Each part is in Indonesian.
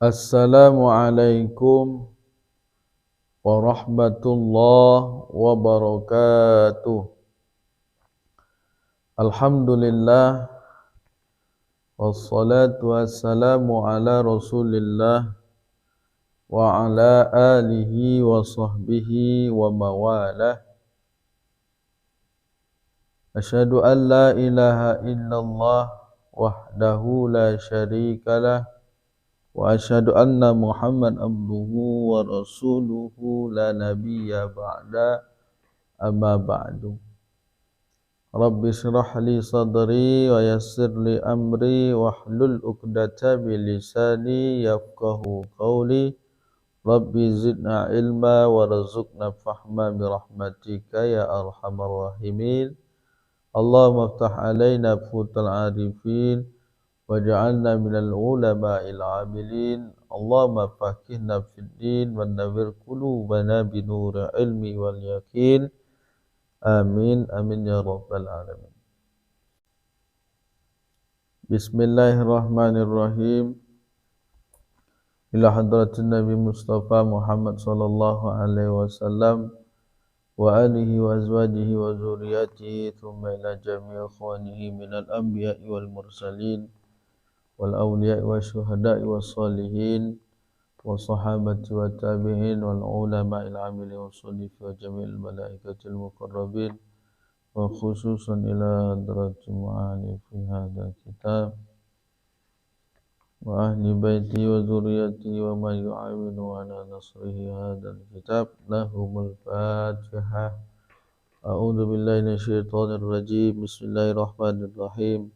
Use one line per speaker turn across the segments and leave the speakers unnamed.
Assalamualaikum warahmatullahi wabarakatuh. Alhamdulillah wassalatu wassalamu ala Rasulillah wa ala alihi wa sahbihi wa mawalah. Asyhadu an la ilaha illallah wahdahu la syarikalah wa asyhadu anna Muhammad abduhu wa rasuluhu la nabiyya ba'da amma ba'du. Rabbi shrah li sadri wa yassir li amri wahlul 'uqdatam min lisani yafqahu qawli. Rabbi zidna ilma warzuqna fahma bi rahmatika ya arhamar rahimin. Allahumma iftah alaina futal arifin waj'alna minal ulama'il 'amilin. Allahumma faqihna fid din wa nawwir qulubana bi nuril ilmi wal yaqin. Amin amin ya rabbal alamin. Bismillahirrahmanirrahim. Ila hadratin Nabi Mustafa Muhammad sallallahu alaihi wasallam wa alihi wa azwajihi wa zurriyyatihi thumma ila jami'i ikhwanihi minal anbiya'i wal mursalin wal awliya'i wasyuhada'i was salihin wa sahabati wa tabi'in wal ulama'il 'amilin wa sunnati wa jami'il malaikatil muqarrabin wa khususan ila hadrati mu'alif fi hadha kitab wa ahli baiti wa zurriyyati wa man yu'awinu ala nasrihi hadha kitab. Lahumul fatihah. A'udzu billahi minasyaitonir rajim. Bismillahirrahmanirrahim.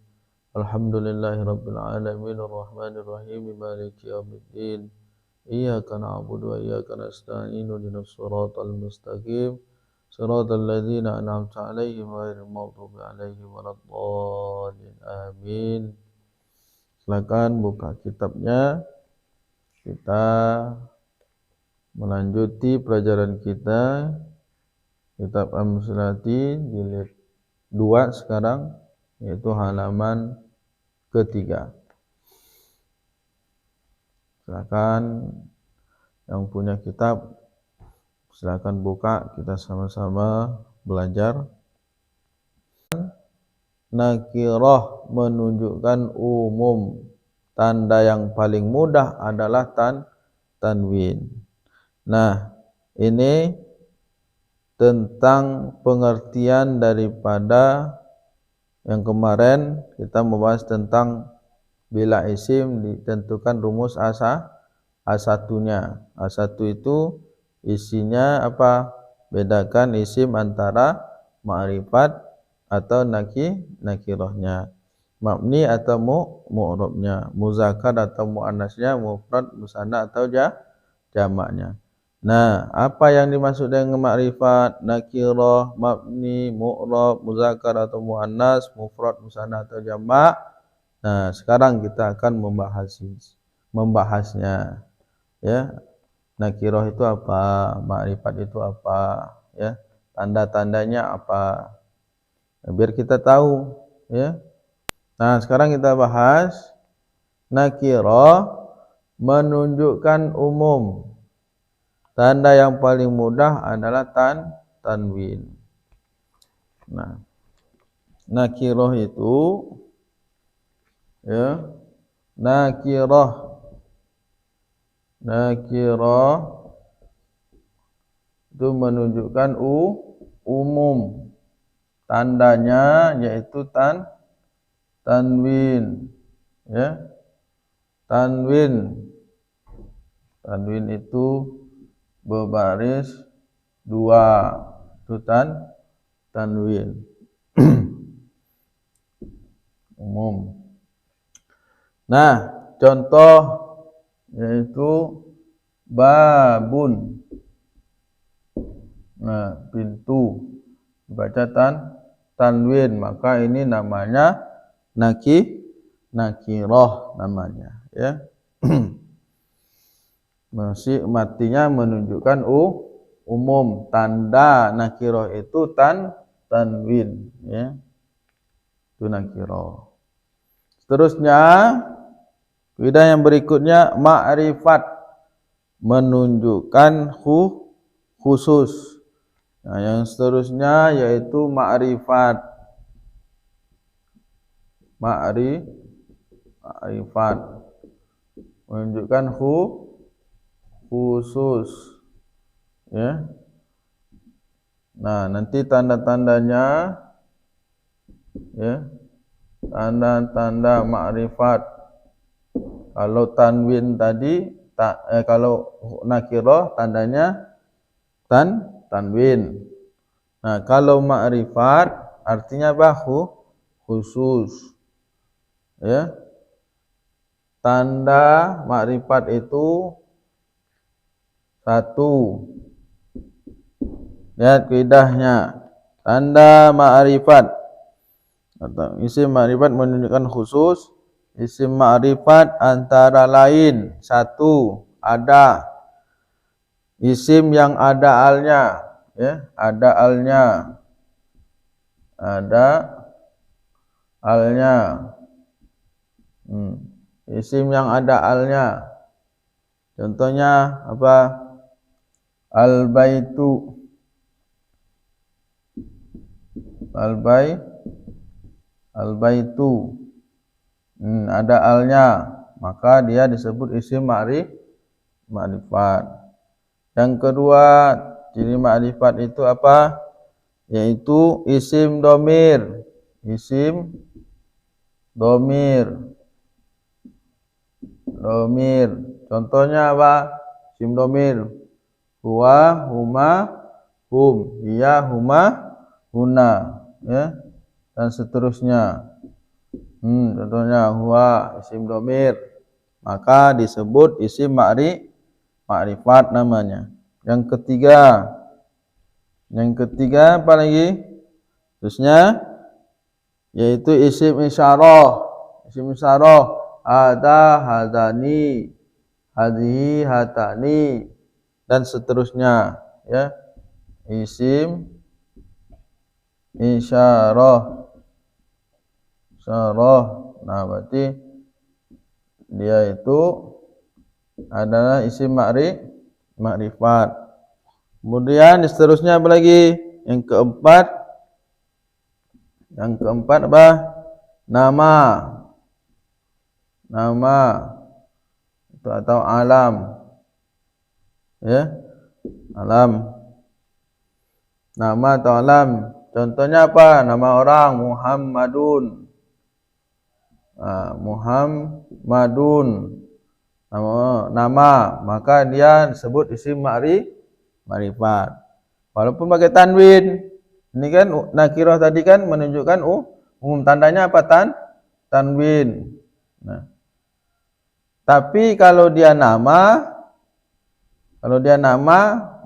Alhamdulillahi rabbil alamin arrahmanir rahim maliki yaumiddin. Iyyaka na'budu wa iyyaka nasta'in ihdinas siratal mustaqim siratal ladzina an'amta 'alaihim ghairil maghdubi 'alaihim waladdallin. Amin. Silakan buka kitabnya. Kita melanjuti pelajaran kita kitab Amsalati jilid 2 sekarang, yaitu halaman ketiga. Silakan yang punya kitab silakan buka, kita sama-sama belajar. Nakirah menunjukkan umum. Tanda yang paling mudah adalah tanwin. Nah, ini tentang pengertian daripada yang kemarin kita membahas tentang bila isim ditentukan rumus A1-nya. A1 itu isinya apa? Bedakan isim antara ma'rifat atau nakirahnya, mabni atau mu'rabnya, muzakkar atau muannasnya, mufrad, musanna atau jamaknya. Nah, apa yang dimaksud dengan ma'rifat, nakirah, mabni, mu'rab, muzakkar atau muannas, mufrad, musanna atau jamak? Nah, sekarang kita akan membahasnya. Ya, nakirah itu apa, ma'rifat itu apa, ya, tanda-tandanya apa. Biar kita tahu, ya. Nah, sekarang kita bahas nakirah menunjukkan umum. Tanda yang paling mudah adalah tanwin. Nah, nakirah itu, ya, nakirah itu menunjukkan umum. Tandanya yaitu tanwin, ya. Tanwin itu berbaris 2, itu tanwin. Umum. Nah, contoh yaitu babun. Nah, pintu dibaca tanwin, maka ini namanya nakirah namanya, ya. Masih matinya menunjukkan umum. Tanda nakirah itu tanwin, ya. Itu nakirah. Seterusnya Kaidah yang berikutnya ma'rifat, menunjukkan khusus. Nah, yang seterusnya yaitu ma'rifat. Ma'rifat menunjukkan khusus, ya. Nah, nanti tanda-tandanya, ya. Tanda-tanda ma'rifat. Kalau tanwin tadi, kalau nakirah tandanya tanwin. Nah, kalau ma'rifat artinya apa? Khusus. Ya. Tanda ma'rifat itu satu. Lihat kaidahnya. Tanda ma'rifat atau isim ma'rifat menunjukkan khusus. Isim ma'rifat antara lain satu, ada isim yang ada alnya, ya, ada alnya. Isim yang ada alnya. Contohnya apa? Al-baitu. Al-baitu. Ada alnya, maka dia disebut isim ma'rifat. Yang kedua, ciri ma'rifat itu apa? Yaitu isim domir. Isim domir. Contohnya apa? Isim domir. Huwa, huma, hum. Hiya, huma, huna. Ya. Dan seterusnya. Contohnya huwa isim domir, maka disebut isim ma'rifat namanya. Yang ketiga apa lagi? Terusnya yaitu isim isyarah. Isim isyarah ada, hadani, hadhihi, hatani, dan seterusnya, ya. Isim isyarah. Nah, berarti dia itu adalah isim ma'rifat. Kemudian seterusnya apa lagi? Yang keempat apa? Nama itu atau alam, ya, alam. Nama atau alam. Contohnya apa? Nama orang Muhammadun. Muhammadun. Nama, maka dia disebut isim ma'rifat. Walaupun pakai tanwin. Ini kan nakirah tadi kan menunjukkan umum, tandanya apa? Tanwin. Nah. Tapi kalau dia nama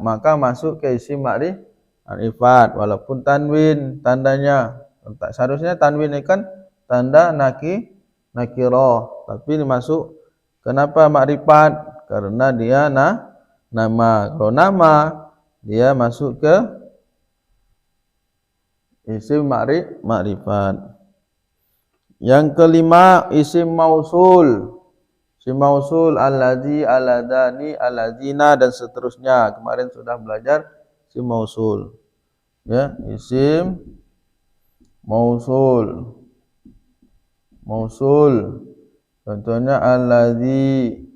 maka masuk ke isim ma'rifat walaupun tanwin tandanya. Seharusnya tanwin ini kan tanda nakirah, tapi ini masuk. Kenapa ma'rifat? Karena dia nama. Kalau nama dia masuk ke isim ma'rifat. Yang kelima isim mausul. Isim mausul alladzi, alladani, alladzina, dan seterusnya. Kemarin sudah belajar isim mausul. Ya, isim mausul. Contohnya alladzi,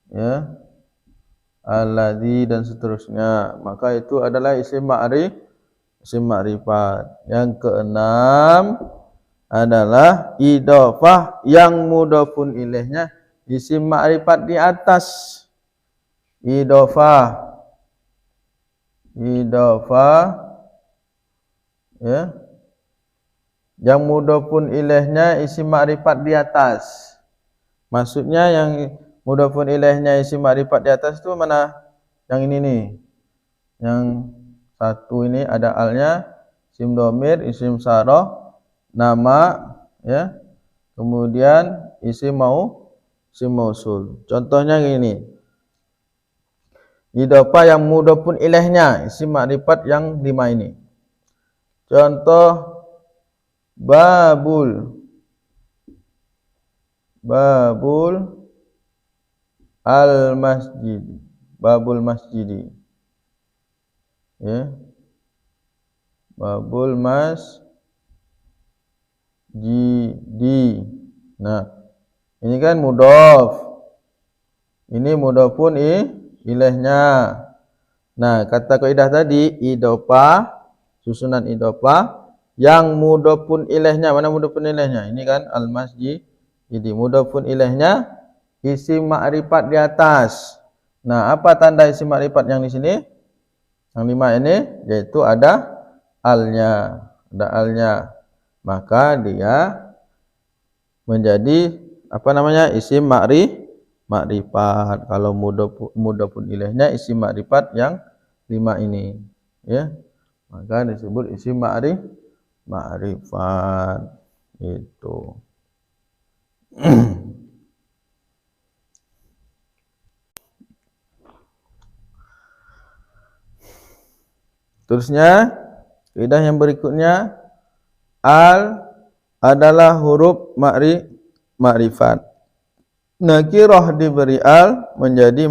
ya, alladzi dan seterusnya. Maka itu adalah isim ma'rifat. Yang keenam adalah idhofah yang mudhofun ilaihnya isim ma'rifat di atas. Idhofah, ya, yang mudhofun ilaihnya isim ma'rifat di atas. Maksudnya yang mudhofun ilaihnya isim ma'rifat di atas itu mana? Yang ini nih. Yang satu ini ada alnya, isim domir, isim sarah, nama, ya. Kemudian isim mausul. Contohnya gini. Idhofah yang mudhofun ilaihnya isim ma'rifat yang 5 ini. Contoh babul babul al-masjid, babul masjidi. Ya. Babul masjidi. Nah, ini kan mudhaf. Ini mudhafun ilaihnya. Nah, kata kaidah tadi idhofah, susunan idhofah yang mudhafun ilaihnya. Mana mudhafun ilaihnya? Ini kan al-masjid. Jadi mudhafun ilaihnya isim ma'rifat di atas. Nah, apa tanda isim ma'rifat yang di sini? Yang 5 ini yaitu ada alnya, maka dia menjadi apa namanya? Isim ma'rifat. Kalau mudhafun ilaihnya isim ma'rifat yang 5 ini, ya. Maka disebut isim ma'rifat. Itu. Terusnya kaidah yang berikutnya, al adalah huruf ma'rifat. Nakirah diberi al menjadi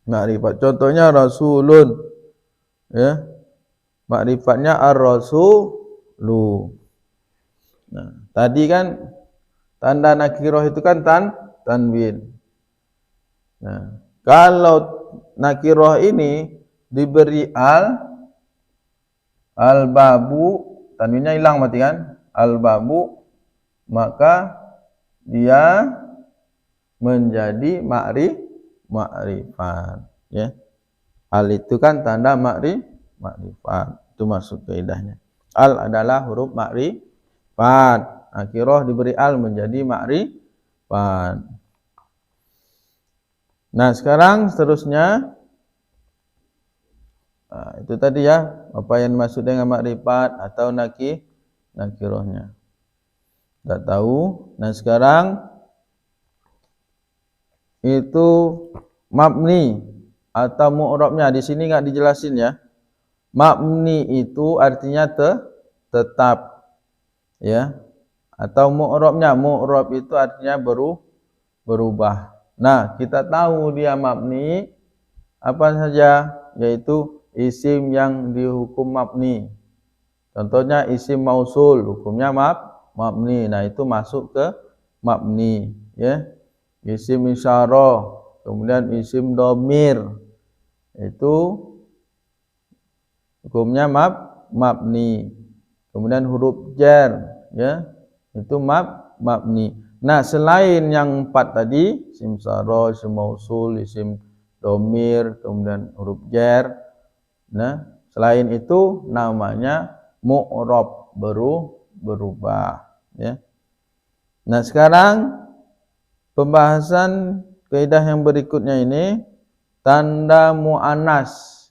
ma'rifat. Contohnya rasulun, ya. Ma'rifatnya ar-rasulu. Nah, tadi kan tanda nakirah itu kan tanwin. Nah, kalau nakirah ini diberi al-babu, tanwinnya hilang berarti kan? Al-babu, maka dia menjadi ma'rifat, ya. Al itu kan tanda ma'rifat. Itu masuk kaidahnya. Al adalah huruf ma'rifat. Nakirah diberi al menjadi ma'rifat. Nah, sekarang seterusnya itu tadi ya, apa yang dimaksud dengan ma'rifat atau nakirahnya. Tidak tahu. Nah, sekarang itu mabni atau mu'rabnya di sini enggak dijelasin ya. Mabni itu artinya tetap, ya. Atau mu'rabnya, mu'rab itu artinya berubah. Nah, kita tahu dia mabni apa saja, yaitu isim yang dihukum mabni. Contohnya isim mausul, hukumnya mabni. Nah, itu masuk ke mabni, ya. Isim isyarah, kemudian isim dhamir, itu hukumnya mabni. Kemudian huruf jar, ya, itu mabni. Nah, selain yang 4 tadi, isim isyarah, isim mausul, isim dhamir, kemudian huruf jar, nah, selain itu namanya mu'rab, berubah, ya. Nah, sekarang pembahasan kaidah yang berikutnya ini tanda muannas.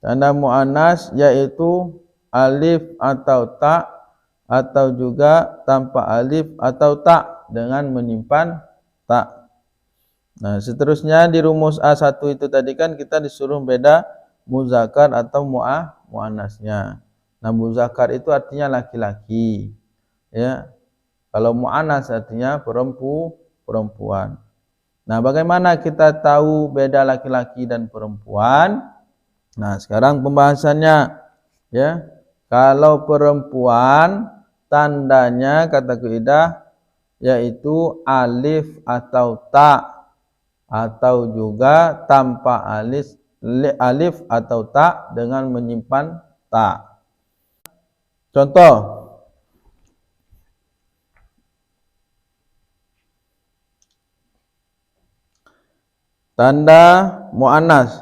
Tanda muannas yaitu alif atau ta, atau juga tanpa alif atau ta dengan menyimpan ta. Nah, seterusnya di rumus A1 itu tadi kan kita disuruh beda muzakkar atau muannasnya. Nah, muzakkar itu artinya laki-laki, ya. Kalau muannas artinya perempuan. Nah, bagaimana kita tahu beda laki-laki dan perempuan? Nah, sekarang pembahasannya, ya. Kalau perempuan tandanya kata kaidah yaitu alif atau ta, atau juga tanpa alif atau ta dengan menyimpan ta. Contoh, tanda muannas,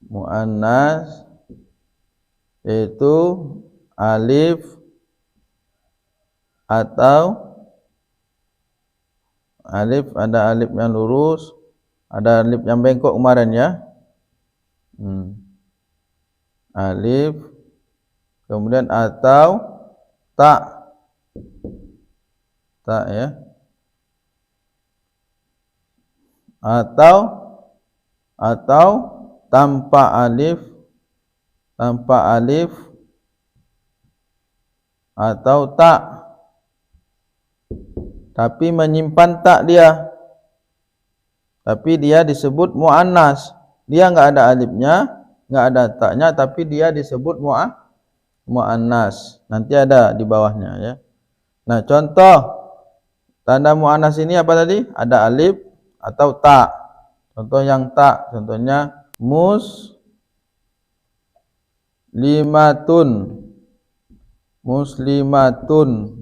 muannas yaitu alif atau alif, ada alif yang lurus, ada alif yang bengkok kemarin ya. Alif, kemudian atau ta, ya. Atau tanpa alif atau tak, tapi menyimpan tak dia, tapi dia disebut mu'annas. Dia enggak ada alifnya, enggak ada taknya, tapi dia disebut mu'annas. Nanti ada di bawahnya ya. Nah, contoh tanda mu'annas ini apa tadi? Ada alif atau tak. Contoh yang tak, contohnya muslimatun.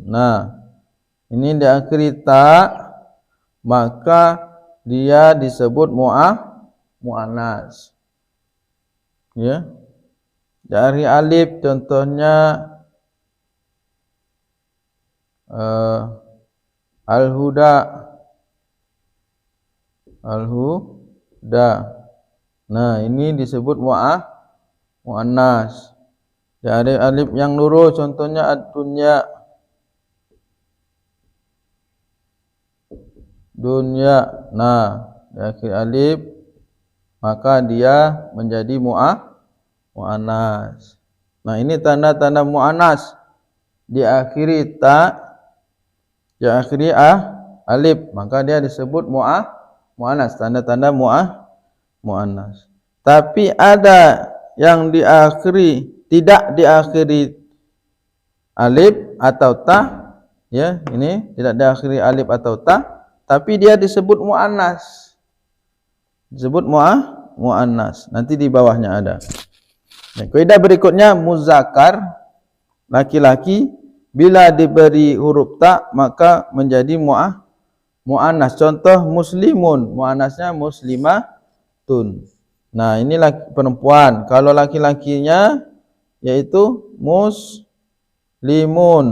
Nah, ini diakhiri tak, maka dia disebut mu'annas. Ya. Dari alif contohnya al-huda. Nah, ini disebut mu'annas. Dari alif yang lurus contohnya ad-dunya. Nah, di akhir alif maka dia menjadi mu'annas. Nah, ini tanda-tanda mu'annas. Diakhiri ta, diakhiri alif, maka dia disebut mu'annas. Tanda-tanda mu'annas. Tapi ada yang tidak diakhiri alif atau ta, ya, ini tidak diakhiri alif atau ta, tapi dia disebut mu'annas. Disebut mu'annas. Nanti di bawahnya ada. Nah, kaidah berikutnya muzakkar, laki-laki, bila diberi huruf ta maka menjadi mu'annas. Contoh muslimun, mu'annasnya muslimatun. Nah, ini perempuan. Kalau laki-lakinya yaitu muslimun.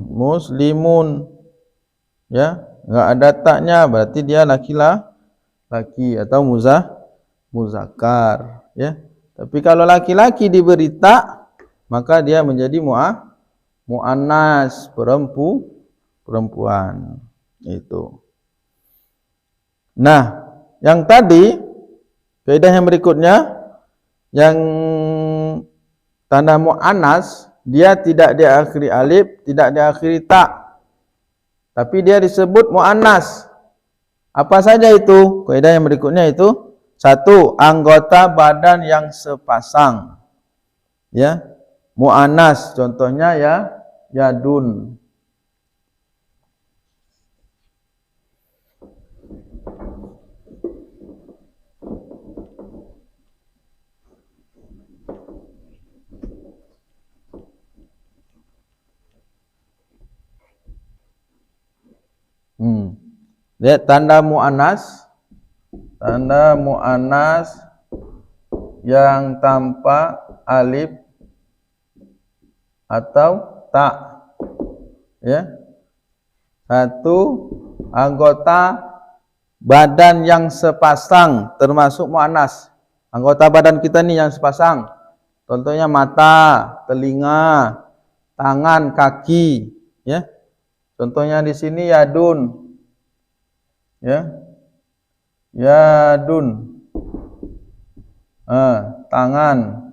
Muslimun. Ya, enggak ada taknya, berarti dia laki atau muzakkar, ya. Tapi kalau laki-laki diberi tak, maka dia menjadi mu'annas, perempuan. Itu. Nah, yang tadi kaidah yang berikutnya, yang tanda mu'annas dia tidak diakhiri alif, tidak diakhiri tak, tapi dia disebut mu'annas. Apa saja itu? Kaidah yang berikutnya itu, 1. Anggota badan yang sepasang. Ya. Mu'annas contohnya ya yadun. Lihat tanda mu'annas. Tanda mu'annas yang tanpa alif atau tak. Ya. 1. Anggota badan yang sepasang termasuk mu'annas. Anggota badan kita nih yang sepasang. Contohnya mata, telinga, tangan, kaki, ya. Contohnya di sini yadun. Ya. Yadun. Tangan.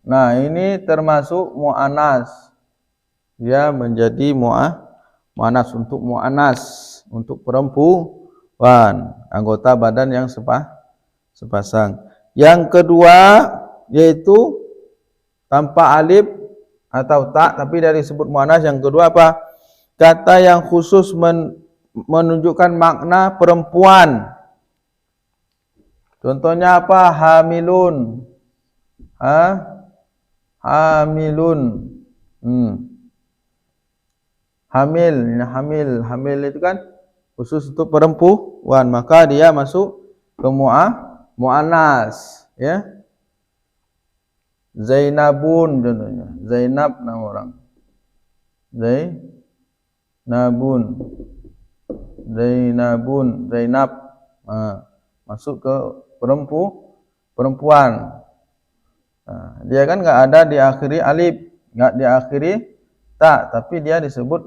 Nah, ini termasuk mu'annas. Dia menjadi mu'annas, untuk perempuan, anggota badan yang sepasang. Yang kedua yaitu tanpa alif atau tak, tapi dari disebut mu'annas. Yang kedua apa? Kata yang khusus menunjukkan makna perempuan. Contohnya apa? Hamilun. Hamilun. Hamil itu kan khusus untuk perempuan, maka dia masuk ke mu'annas, ya. Zainabun contohnya. Zainab nama orang. Zainab. Masuk ke perempuan. Dia kan enggak ada diakhiri alif, enggak diakhiri tak, tapi dia disebut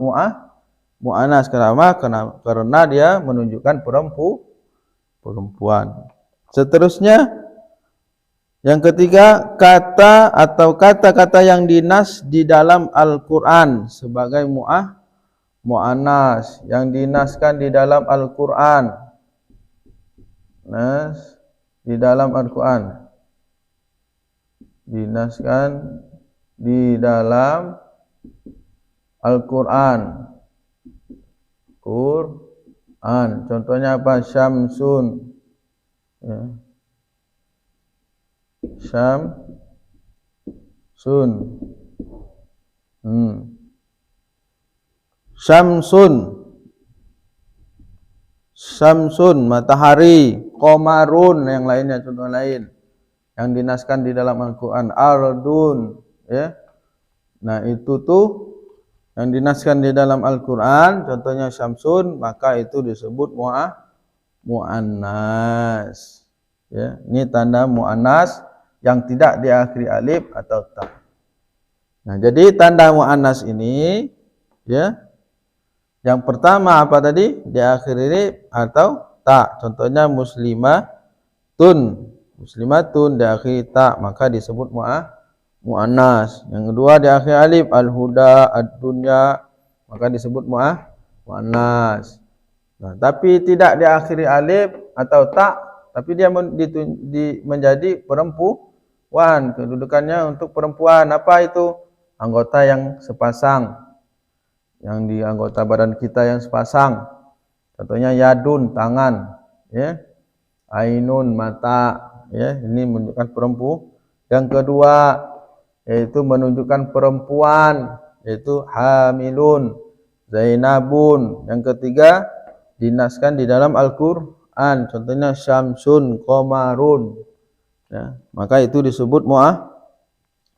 mu'annas karena dia menunjukkan perempuan. Seterusnya Yang ketiga, kata atau kata-kata yang dinas di dalam Al-Qur'an sebagai mu'annas, yang dinaskan di dalam Al-Qur'an. Nas di dalam Al-Qur'an. Dinaskan di dalam Al-Qur'an. Qur'an. Contohnya apa? Syamsun. Ya. Syamsun. Syamsun. Syamsun, matahari. Qamarun, yang lainnya, contoh lain yang dinaskan di dalam Al-Qur'an. Ardun, ya. Nah, itu tuh yang dinaskan di dalam Al-Qur'an, contohnya syamsun, maka itu disebut mu'annas. Ya, ini tanda mu'annas yang tidak diakhiri alif atau ta. Nah, jadi tanda mu'annas ini, ya, yang pertama apa tadi? Diakhiri alif atau ta. Contohnya muslimatun. Muslimatun diakhiri ta, maka disebut mu'annas. Yang kedua diakhiri alif, al-huda, ad-dunya, maka disebut mu'annas. Nah, tapi tidak diakhiri alif atau ta, tapi dia menjadi perempuan, kedudukannya untuk perempuan. Apa itu? Anggota yang sepasang, yang di anggota badan kita yang sepasang. Contohnya yadun, tangan, ya. Ainun, mata, ya. Ini menunjukkan perempuan. Yang kedua yaitu menunjukkan perempuan, yaitu hamilun, zainabun. Yang ketiga dinaskan di dalam Al-Qur'an, contohnya syamsun, qamarun, ya. Maka itu disebut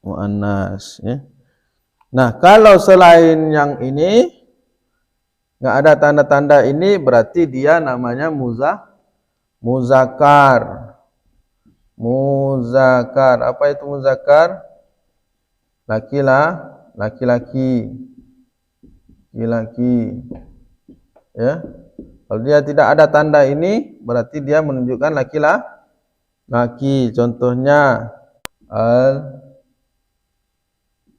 mu'annas, ya. Nah, kalau selain yang ini enggak ada tanda-tanda ini, berarti dia namanya muzakkar. Muzakkar. Apa itu muzakkar? Laki-laki. Ya. Kalau dia tidak ada tanda ini, berarti dia menunjukkan laki-laki. Contohnya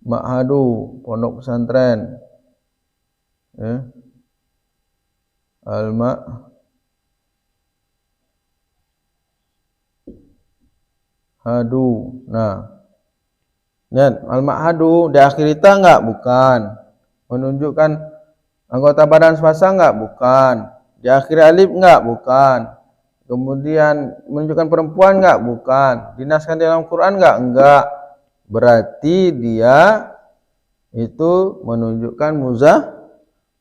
al-ma'hadu, pondok pesantren. Ya. Al-ma'hadu. Nah, lihat, al-ma'hadu diakhiri ta enggak? Bukan. Menunjukkan anggota badan sepasang enggak? Bukan. Diakhiri alif enggak? Bukan. Kemudian menunjukkan perempuan enggak? Bukan. Dinaskan dalam Quran enggak? Enggak. Berarti dia itu menunjukkan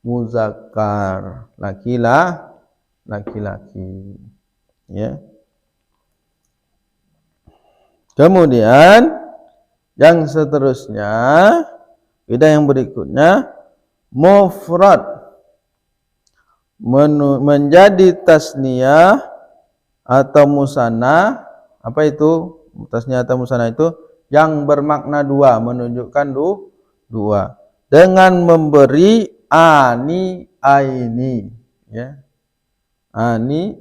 muzakkar, laki-laki. Ya. Kemudian yang seterusnya, yang berikutnya, mufrad menjadi tasniyah atau musanna. Apa itu tasniyah atau musanna? Itu yang bermakna dua, menunjukkan dua, dengan memberi ani, aini, ya. Ani,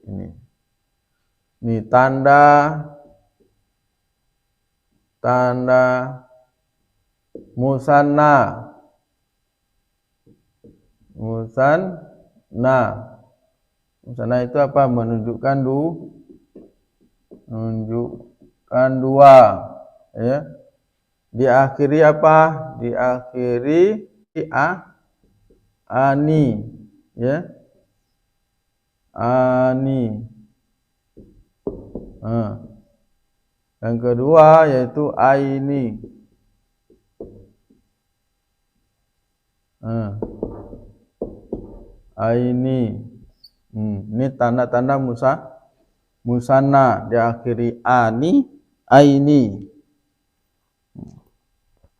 ini. Ini tanda musanna. Musanna itu apa? Menunjukkan dua, ya. Diakhiri apa? Diakhiri ani, ya. Ani. Yang kedua yaitu aini. Aini. Ini tanda-tanda musanna diakhiri ani, aini.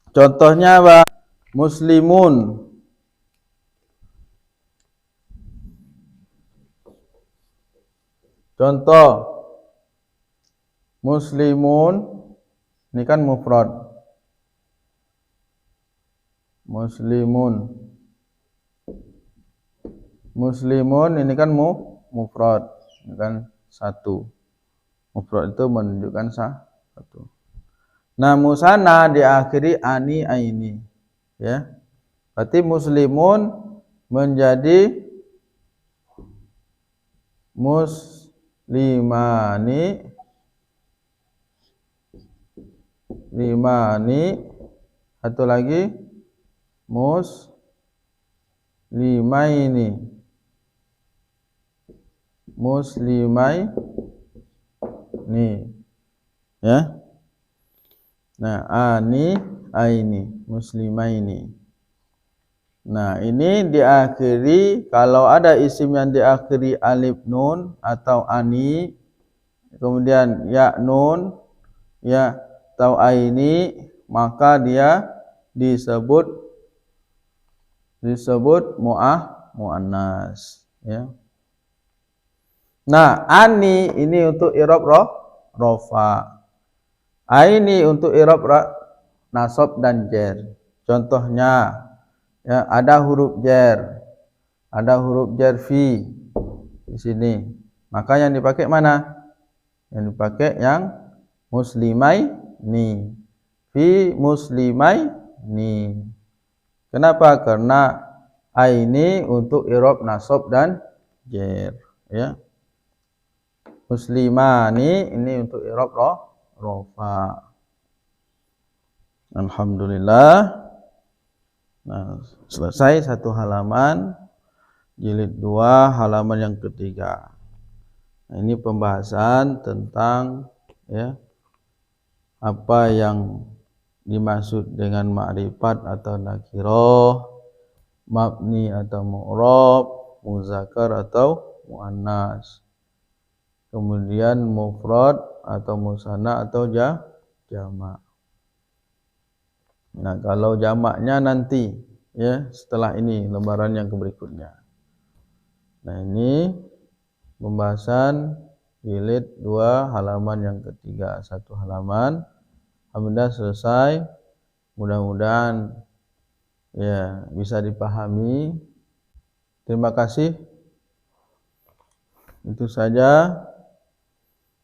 Contohnya apa? Muslimun. Contoh muslimun, ini kan mufrad. Muslimun ini kan mufrad, ini kan satu. Mufrad itu menunjukkan satu. Nah, musanna diakhiri ani aini, ya. Berarti muslimun menjadi muslimani, satu lagi muslimaini, ya. Nah, ani aini, muslimaini. Nah, ini diakhiri, kalau ada isim yang diakhiri alif nun atau ani, kemudian ya nun, ya atau aini, maka dia disebut muannas, ya. Nah, ani ini untuk i'rab rofa. Aini untuk i'rab nasab dan jar. Contohnya, ya, ada huruf jar fi di sini. Maka yang dipakai mana? Yang dipakai yang muslimaini. Fi muslimaini. Kenapa? Karena aini untuk i'rab nasab dan jar, ya. Muslimani ini untuk i'rab rofa. Alhamdulillah. Nah, selesai satu halaman, jilid 2 halaman yang ketiga. Nah, ini pembahasan tentang, ya, apa yang dimaksud dengan ma'rifat atau nakirah, mabni atau mu'rab, muzakkar atau muannas. Kemudian mufrad atau musanna atau jamak. Nah, kalau jamaknya nanti, ya, setelah ini lembaran yang berikutnya. Nah, ini pembahasan jilid 2 halaman yang ketiga, satu halaman. Alhamdulillah selesai. Mudah-mudahan, ya, bisa dipahami. Terima kasih. Itu saja.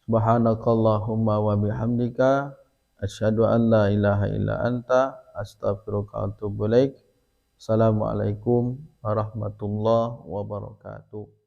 Subhanakallahumma wa bihamdika asyhadu an la ilaha illa anta astaghfiruka wa atubu ilaik. Assalamualaikum warahmatullahi wabarakatuh.